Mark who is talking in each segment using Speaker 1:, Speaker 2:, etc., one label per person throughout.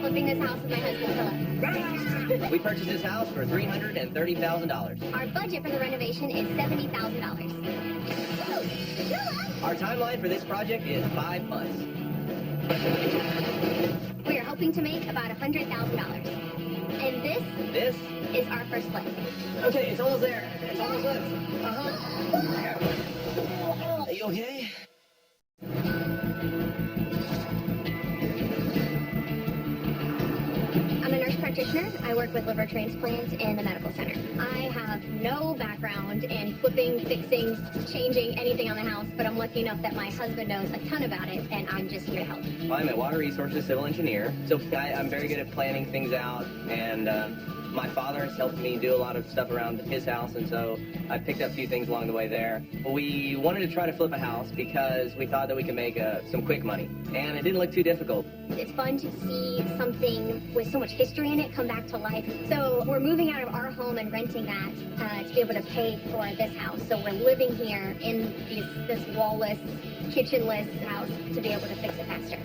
Speaker 1: flipping this house with my husband, Philip.
Speaker 2: We purchased this house for $330,000.
Speaker 1: Our budget for the renovation is $70,000.
Speaker 2: Our timeline for this project is 5 months.
Speaker 1: We are hoping to make about $100,000. And this is our first flip.
Speaker 2: Okay, it's almost there. It's almost there. Are you okay?
Speaker 1: I'm a nurse practitioner. I work with liver transplants in the medical center. I have no background in flipping, fixing, changing anything on the house, but I'm lucky enough that my husband knows a ton about it, and I'm just here to help.
Speaker 2: Well, I'm a water resources civil engineer, so I'm very good at planning things out, and my father has helped me do a lot of stuff around his house, and so I picked up a few things along the way there. We wanted to try to flip a house because we thought that we could make some quick money, and it didn't look too difficult.
Speaker 1: It's fun to see something with so much history in it come back to life. So we're moving out of our home and renting that to be able to pay for this house. So we're living here in this wall-less, kitchenless house to be able to fix it faster.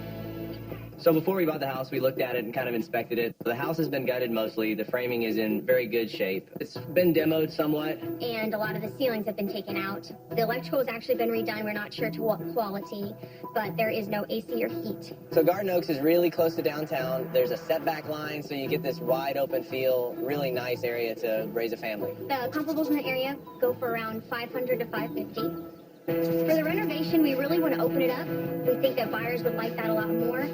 Speaker 2: So before we bought the house, we looked at it and kind of inspected it. The house has been gutted mostly. The framing is in very good shape. It's been demoed somewhat.
Speaker 1: And a lot of the ceilings have been taken out. The electrical has actually been redone. We're not sure to what quality, but there is no AC or heat.
Speaker 2: So Garden Oaks is really close to downtown. There's a setback line, so you get this wide open feel, really nice area to raise a family.
Speaker 1: The comparables in the area go for around $500 to $550. For the renovation, we really want to open it up. We think that buyers would like that a lot more.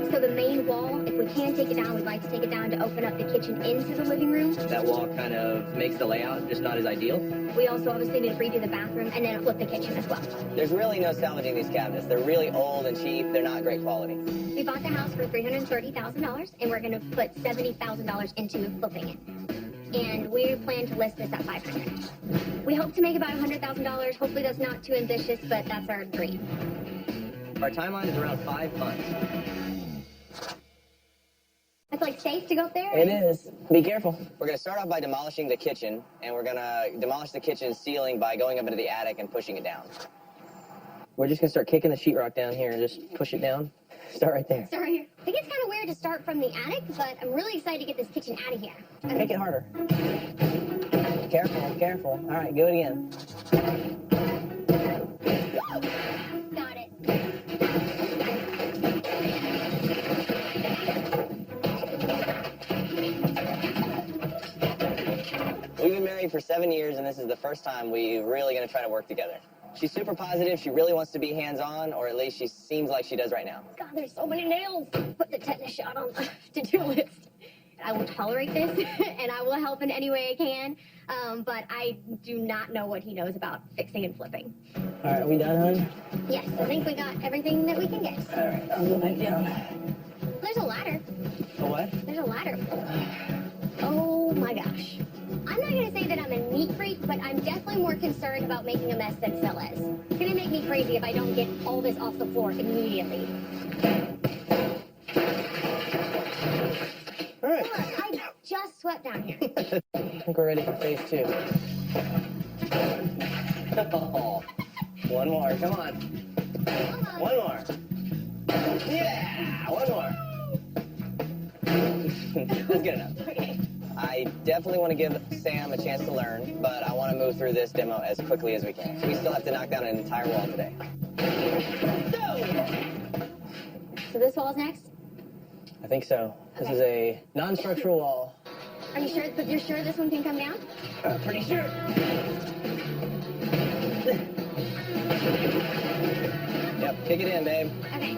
Speaker 1: So the main wall, if we can take it down, we'd like to take it down to open up the kitchen into the living room.
Speaker 2: That wall kind of makes the layout just not as ideal.
Speaker 1: We also obviously need to redo the bathroom and then flip the kitchen as well.
Speaker 2: There's really no salvaging these cabinets. They're really old and cheap. They're not great quality.
Speaker 1: We bought the house for $330,000, and we're going to put $70,000 into flipping it. And we plan to list this at $500,000. We hope to make about $100,000. Hopefully that's not too ambitious, but that's our dream.
Speaker 2: Our timeline is around 5 months.
Speaker 1: It's like safe to go up there?
Speaker 2: It is. Be careful. We're going to start off by demolishing the kitchen, and we're going to demolish the kitchen ceiling by going up into the attic and pushing it down. We're just going to start kicking the sheetrock down here and just push it down. Start right there.
Speaker 1: Start right here. I think it's kind of weird to start from the attic, but I'm really excited to get this kitchen out of here.
Speaker 2: Make it harder. Careful, careful. All right, do it again.
Speaker 1: Got it.
Speaker 2: We've been married for 7 years, and this is the first time we're really going to try to work together. She's super positive. She really wants to be hands-on, or at least she seems like she does right now.
Speaker 1: God, there's so many nails. Put the tetanus shot on the to-do list. I will tolerate this, and I will help in any way I can, but I do not know what he knows about fixing and flipping.
Speaker 2: All right, are we done, hon?
Speaker 1: Yes, I think we got everything that we can get.
Speaker 2: All right, I'll go back down.
Speaker 1: There's a ladder.
Speaker 2: A what?
Speaker 1: There's a ladder. Oh, my gosh. I'm not going to say that I'm a neat freak, but I'm definitely more concerned about making a mess than Phil is. It's going to make me crazy if I don't get all this off the floor immediately.
Speaker 2: All right.
Speaker 1: Look, I just swept down here.
Speaker 2: I think we're ready for phase 2. Oh, one more, come on. One more. Yeah, one more. That's good enough.
Speaker 1: Okay.
Speaker 2: I definitely want to give Sam a chance to learn, but I want to move through this demo as quickly as we can. We still have to knock down an entire wall today.
Speaker 1: So this wall's next?
Speaker 2: I think so. This is a non-structural wall.
Speaker 1: Are you sure? But you're sure this one can come down?
Speaker 2: Pretty sure. Yep, kick it in, babe.
Speaker 1: Okay.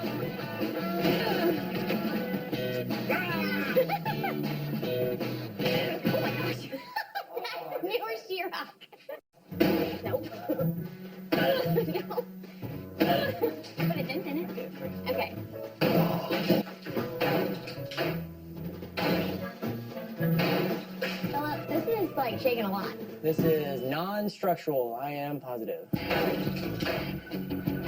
Speaker 1: Oh my gosh. Newer sheetrock. Nope. No. Put a dent in it. Okay. Philip, this is like shaking a lot.
Speaker 2: This is non-structural. I am positive.
Speaker 1: I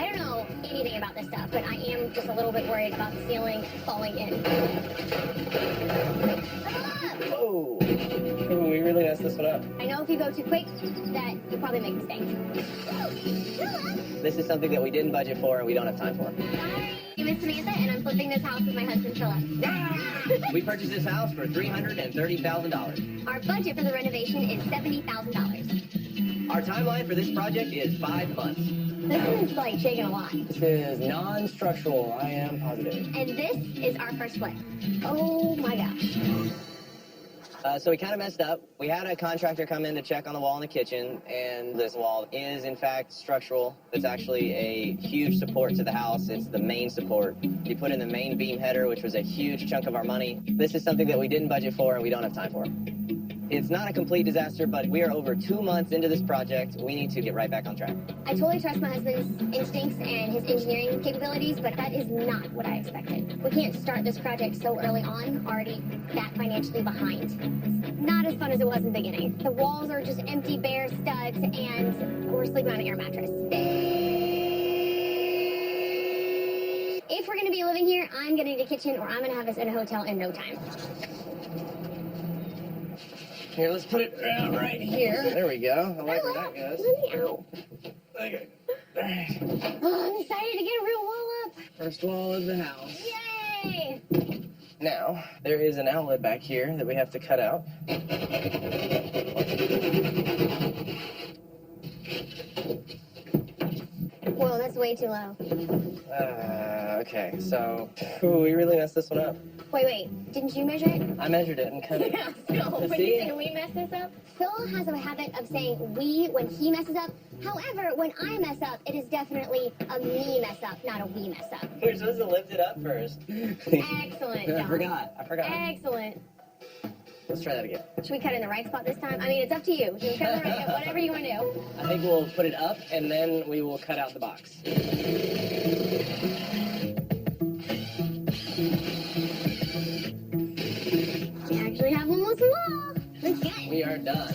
Speaker 1: don't know anything about this stuff, but I am just a little bit worried about the ceiling falling in.
Speaker 2: Whoa. We really messed this one up.
Speaker 1: I know if you go too quick, that you probably make mistakes.
Speaker 2: This is something that we didn't budget for and we don't have time for.
Speaker 1: Sorry. name is Samantha, and I'm flipping this house with my husband, Philip.
Speaker 2: We purchased this house for $330,000.
Speaker 1: Our budget for the renovation is $70,000.
Speaker 2: Our timeline for this project is 5 months.
Speaker 1: This is like shaking a lot.
Speaker 2: This is non-structural, I am positive.
Speaker 1: And this is our first flip. Oh my gosh.
Speaker 2: So we kind of messed up. We had a contractor come in to check on the wall in the kitchen, and this wall is in fact structural. It's actually a huge support to the house. It's the main support. We put in the main beam header, which was a huge chunk of our money. This is something that we didn't budget for and we don't have time for. It's not a complete disaster, but we are over 2 months into this project. We need to get right back on track.
Speaker 1: I totally trust my husband's instincts and his engineering capabilities, but that is not what I expected. We can't start this project so early on, already that financially behind. It's not as fun as it was in the beginning. The walls are just empty, bare studs, and we're sleeping on an air mattress. If we're gonna be living here, I'm gonna need a kitchen, or I'm gonna have this in a hotel in no time.
Speaker 2: Here, let's put it right here. There we go. I like where that goes.
Speaker 1: Ow.
Speaker 2: Okay. All right.
Speaker 1: Oh, I'm excited to get a real wall up.
Speaker 2: First wall of the house.
Speaker 1: Yay!
Speaker 2: Now, there is an outlet back here that we have to cut out.
Speaker 1: Whoa, that's way too low.
Speaker 2: Okay, so we really messed this one up.
Speaker 1: Wait, didn't you measure it?
Speaker 2: I measured it and cut it.
Speaker 1: Yeah, so when
Speaker 2: See?
Speaker 1: you say we mess this up, Phil has a habit of saying we when he messes up. However, when I mess up, it is definitely a me mess up, not a we mess up.
Speaker 2: We're supposed to lift it up first.
Speaker 1: Excellent, John.
Speaker 2: I forgot.
Speaker 1: Excellent.
Speaker 2: Let's try that again.
Speaker 1: Should we cut in the right spot this time? I mean, it's up to you. You can cut in the right, whatever you want to do.
Speaker 2: I think we'll put it up and then we will cut out the box.
Speaker 1: We actually have almost a wall. Let's get it.
Speaker 2: We are done.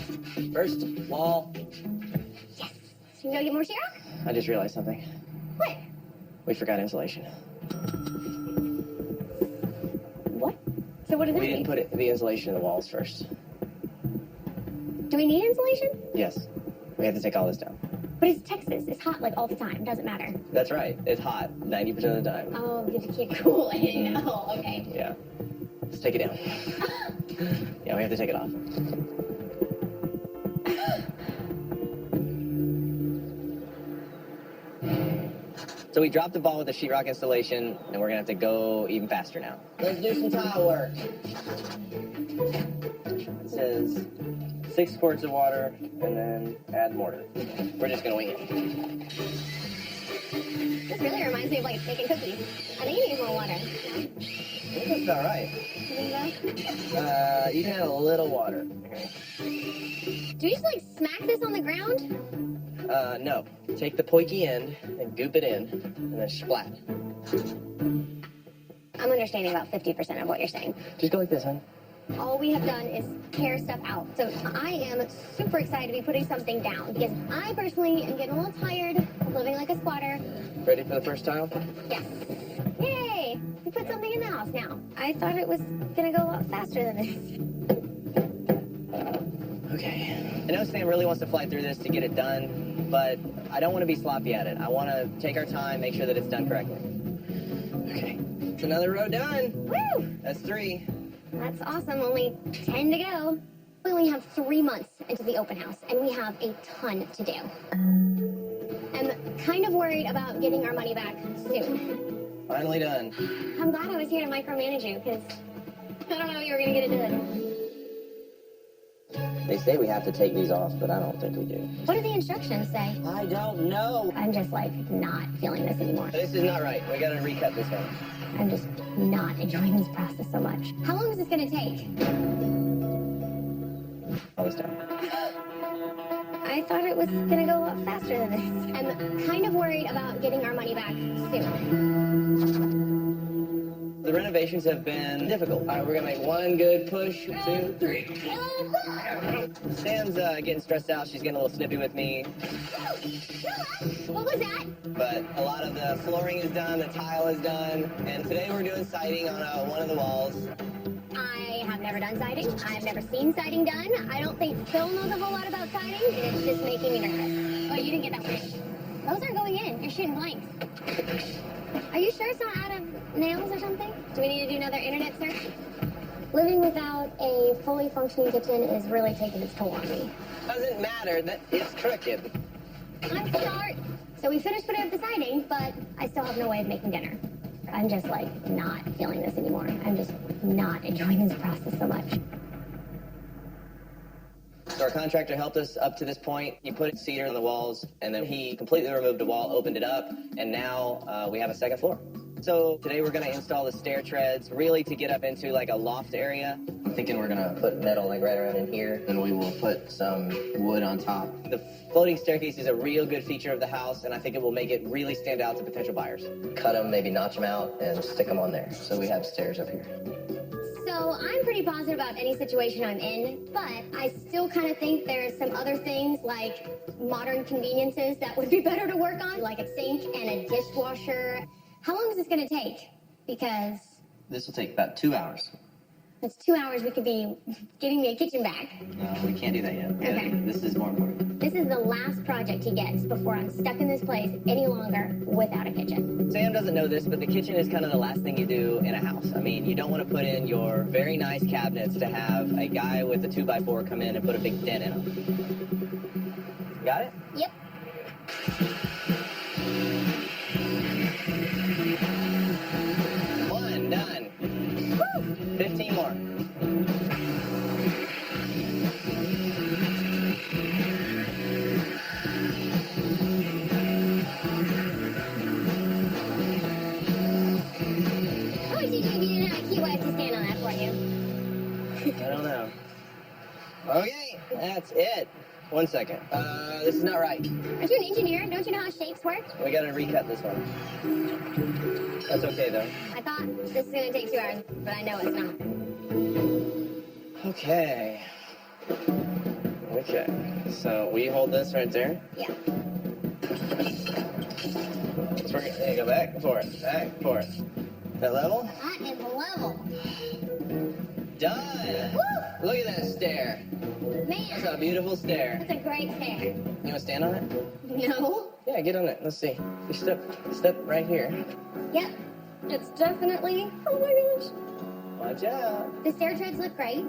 Speaker 2: First wall.
Speaker 1: Yes. Should we go get more sheetrock?
Speaker 2: I just realized something.
Speaker 1: What?
Speaker 2: We forgot insulation.
Speaker 1: What? So what does that
Speaker 2: We
Speaker 1: mean?
Speaker 2: didn't put the insulation in the walls first.
Speaker 1: Do we need insulation?
Speaker 2: Yes. We have to take all this down.
Speaker 1: But it's Texas. It's hot like all the time. Doesn't matter.
Speaker 2: That's right. It's hot 90% of the time.
Speaker 1: Oh, you have to keep cool. Oh, okay.
Speaker 2: Yeah. Let's take it down. Yeah, we have to take it off. So we dropped the ball with the sheetrock installation, and we're gonna have to go even faster now. Let's do some tile work. It says 6 quarts of water, and then add mortar. We're just gonna wing it.
Speaker 1: This really reminds me of like making cookies. I think you need more water.
Speaker 2: I think that's about right.
Speaker 1: You think so?
Speaker 2: You can add a little water.
Speaker 1: Do you just like smack this on the ground?
Speaker 2: No. Take the poiky end and goop it in, and then splat.
Speaker 1: I'm understanding about 50% of what you're saying.
Speaker 2: Just go like this, hon.
Speaker 1: All we have done is tear stuff out. So I am super excited to be putting something down because I personally am getting a little tired of living like a squatter.
Speaker 2: Ready for the first tile?
Speaker 1: Yes. Yay! We put something in the house now. I thought it was gonna go a lot faster than this.
Speaker 2: Okay. I know Sam really wants to fly through this to get it done, but I don't want to be sloppy at it. I want to take our time, make sure that it's done correctly. Okay. It's another row done.
Speaker 1: Woo!
Speaker 2: That's 3.
Speaker 1: That's awesome. Only 10 to go. We only have 3 months into the open house, and we have a ton to do. I'm kind of worried about getting our money back soon.
Speaker 2: Finally done.
Speaker 1: I'm glad I was here to micromanage you, because I don't know if you were going to get it done.
Speaker 2: They say we have to take these off, but I don't think we do.
Speaker 1: What do the instructions say?
Speaker 2: I don't know.
Speaker 1: I'm just, like, not feeling this anymore.
Speaker 2: This is not right. We got to recut this one.
Speaker 1: I'm just not enjoying this process so much. How long is this going to take?
Speaker 2: All this down.
Speaker 1: I thought it was going to go a lot faster than this. I'm kind of worried about getting our money back soon.
Speaker 2: The renovations have been difficult. All right, we're going to make one good push. 2, 3. Sam's getting stressed out. She's getting a little snippy with me.
Speaker 1: What was that?
Speaker 2: But a lot of the flooring is done, the tile is done, and today we're doing siding on one of the walls.
Speaker 1: I have never done siding. I've never seen siding done. I don't think Phil knows a whole lot about siding, and it's just making me nervous. Oh, you didn't get that one. Those aren't going in. You're shooting blanks. Are you sure it's not out of nails or something? Do we need to do another internet search? Living without a fully functioning kitchen is really taking its toll on me.
Speaker 2: Doesn't matter, that it's crooked.
Speaker 1: I'm sorry. So we finished putting up the siding, but I still have no way of making dinner. I'm just like not feeling this anymore. I'm just not enjoying this process so much.
Speaker 2: So our contractor helped us up to this point. He put cedar on the walls, and then he completely removed the wall, opened it up, and now we have a second floor. So today we're gonna install the stair treads, really to get up into like a loft area. I'm thinking we're gonna put metal like right around in here, and we will put some wood on top. The floating staircase is a real good feature of the house, and I think it will make it really stand out to potential buyers. Cut them, maybe notch them out, and stick them on there. So we have stairs up here.
Speaker 1: So I'm pretty positive about any situation I'm in, but I still kind of think there's some other things like modern conveniences that would be better to work on, like a sink and a dishwasher. How long is this going to take? Because
Speaker 2: This will take about 2 hours.
Speaker 1: that's 2 hours we could be getting me a kitchen back.
Speaker 2: No, we can't do that yet.
Speaker 1: Okay.
Speaker 2: This is more important.
Speaker 1: This is the last project he gets before I'm stuck in this place any longer without a kitchen.
Speaker 2: Sam doesn't know this, but the kitchen is kind of the last thing you do in a house. I mean, you don't want to put in your very nice cabinets to have a guy with a 2x4 come in and put a big dent in them. Got it?
Speaker 1: Yep.
Speaker 2: One, done.
Speaker 1: Woo!
Speaker 2: 15 more.
Speaker 1: How would you do if you didn't have a key wife to stand on that for you?
Speaker 2: I don't know. Okay, that's it. 1 second. This is not right.
Speaker 1: Aren't you an engineer? Don't you know how shapes work?
Speaker 2: We gotta recut this one. That's okay though.
Speaker 1: I thought this was going to take 2 hours, but I know it's not.
Speaker 2: Okay. Okay. So we hold this right there.
Speaker 1: Yeah.
Speaker 2: Let's work it. There you go. Back and forth. Back and forth. That level?
Speaker 1: That is level.
Speaker 2: Done.
Speaker 1: Woo!
Speaker 2: Look at that stair. That's
Speaker 1: Man,
Speaker 2: a beautiful stair.
Speaker 1: that's a great stair.
Speaker 2: You want to stand on it?
Speaker 1: No?
Speaker 2: Yeah, get on it. Let's see. You step right here.
Speaker 1: Yep. It's definitely, oh my gosh.
Speaker 2: Watch out.
Speaker 1: The stair treads look great.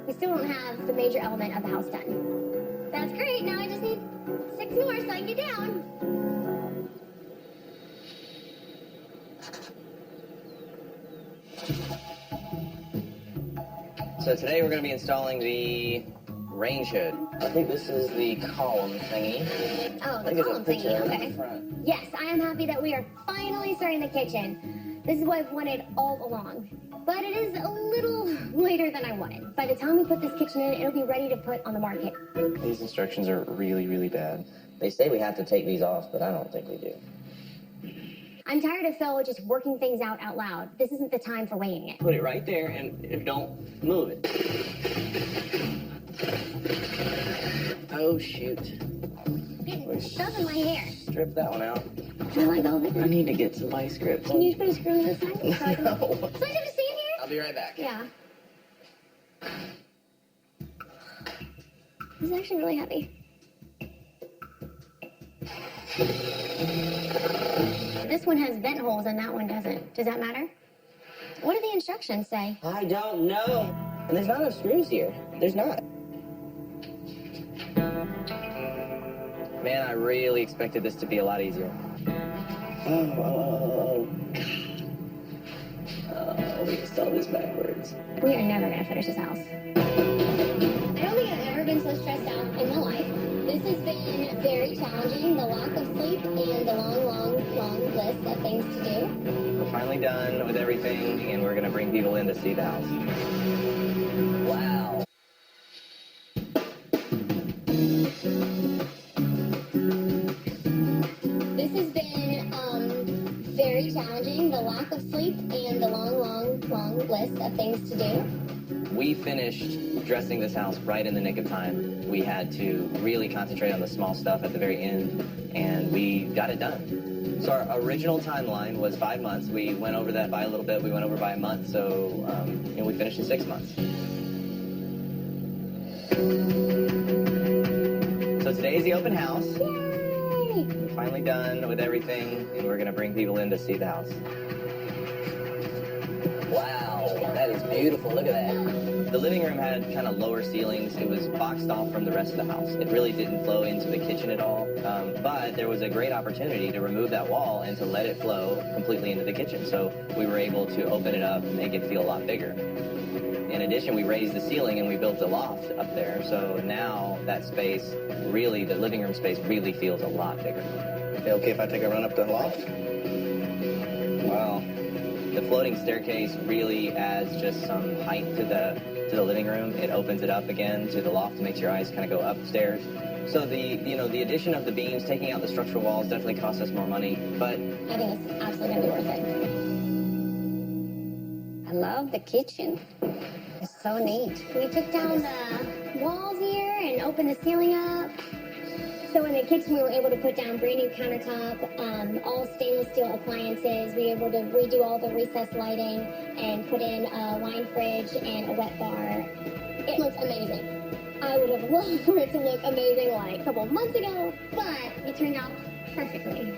Speaker 1: We still don't have the major element of the house done. That's great. Now I just need 6 more so I can get down.
Speaker 2: So today we're going to be installing the range hood. I think this is the column thingy.
Speaker 1: Oh,
Speaker 2: I
Speaker 1: the
Speaker 2: think it's a
Speaker 1: column
Speaker 2: picture
Speaker 1: thingy,
Speaker 2: of the
Speaker 1: okay.
Speaker 2: front.
Speaker 1: Yes, I am happy that we are finally starting the kitchen. This is what I've wanted all along. But it is a little later than I wanted. By the time we put this kitchen in, it'll be ready to put on the market.
Speaker 2: These instructions are really, really bad. They say we have to take these off, but I don't think we do.
Speaker 1: I'm tired of Phil just working things out loud. This isn't the time for winging it.
Speaker 2: Put it right there and don't move it. Oh, shoot.
Speaker 1: Getting stuff in my hair.
Speaker 2: Strip that one out.
Speaker 1: Do you like all of it?
Speaker 2: I need to get some vice grips.
Speaker 1: Can you just put a screw in this side? So I can...
Speaker 2: No.
Speaker 1: So I have to stand here?
Speaker 2: I'll be right back.
Speaker 1: Yeah. This is actually really heavy. This one has vent holes and that one doesn't. Does that matter? What do the instructions say?
Speaker 2: I don't know. And there's not enough screws here. There's not. Man, I really expected this to be a lot easier. Oh, we installed this backwards.
Speaker 1: We are never going to finish this house. I don't think I've ever been so stressed out in my life. This has been very challenging. The lack of sleep and the long list of things to do.
Speaker 2: We're finally done with everything, and we're going to bring people in to see the house. Wow.
Speaker 1: This has been very challenging. The lack of sleep and the long list of things to do.
Speaker 2: We finished dressing this house right in the nick of time. We had to really concentrate on the small stuff at the very end, and we got it done. So our original timeline was 5 months. We went over that by a little bit. We went over by a month, so we finished in 6 months. So today's the open house.
Speaker 1: Yay!
Speaker 2: finally done with everything, and we're gonna bring people in to see the house. Wow, that is beautiful. Look at that. The living room had kind of lower ceilings. It was boxed off from the rest of the house. It really didn't flow into the kitchen at all. But there was a great opportunity to remove that wall and to let it flow completely into the kitchen. So we were able to open it up and make it feel a lot bigger. In addition, we raised the ceiling and we built a loft up there. So now that space, really, the living room space really feels a lot bigger.
Speaker 3: Okay if I take a run up the loft?
Speaker 2: Wow. The floating staircase really adds just some height to the living room. It opens it up again to the loft, makes your eyes kind of go upstairs. So the addition of the beams, taking out the structural walls definitely cost us more money, but
Speaker 1: I think it's absolutely gonna be worth it. I love the kitchen. It's so neat. We took down the walls here and opened the ceiling up. So in the kitchen, we were able to put down brand new countertop, all stainless steel appliances. We were able to redo all the recessed lighting and put in a wine fridge and a wet bar. It looks amazing. I would have loved for it to look amazing like a couple months ago, but it turned out perfectly.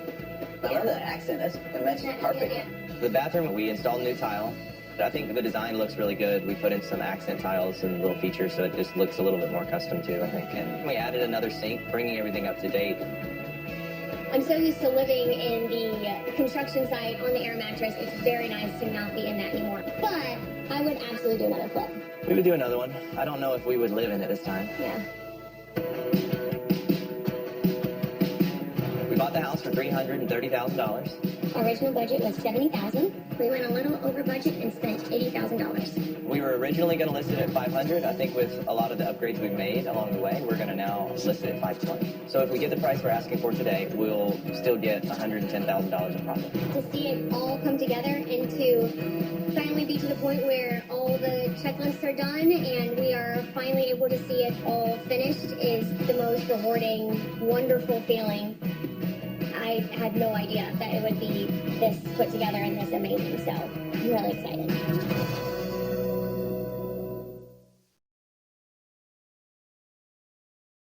Speaker 4: I love that accent. That matches perfect.
Speaker 1: Yeah.
Speaker 2: the bathroom, we installed new tile. I think the design looks really good. We put in some accent tiles and little features, so it just looks a little bit more custom too, I think. And we added another sink, bringing everything up to date.
Speaker 1: I'm so used to living in the construction site on the air mattress. It's very nice to not be in that anymore. But I would absolutely do another flip.
Speaker 2: We would do another one. I don't know if we would live in it this time.
Speaker 1: Yeah.
Speaker 2: We bought the house for $330,000.
Speaker 1: Our original budget was $70,000. We went a little over budget and spent $80,000.
Speaker 2: We were originally going to list it at $500,000. I think with a lot of the upgrades we've made along the way, we're going to now list it at $520,000. So if we get the price we're asking for today, we'll still get $110,000 in profit.
Speaker 1: To see it all come together and to finally be to the point where all the checklists are done and we are finally able to see it all finished is the most rewarding, wonderful feeling. I had no idea that it would be this put together and this amazing, so I'm really excited.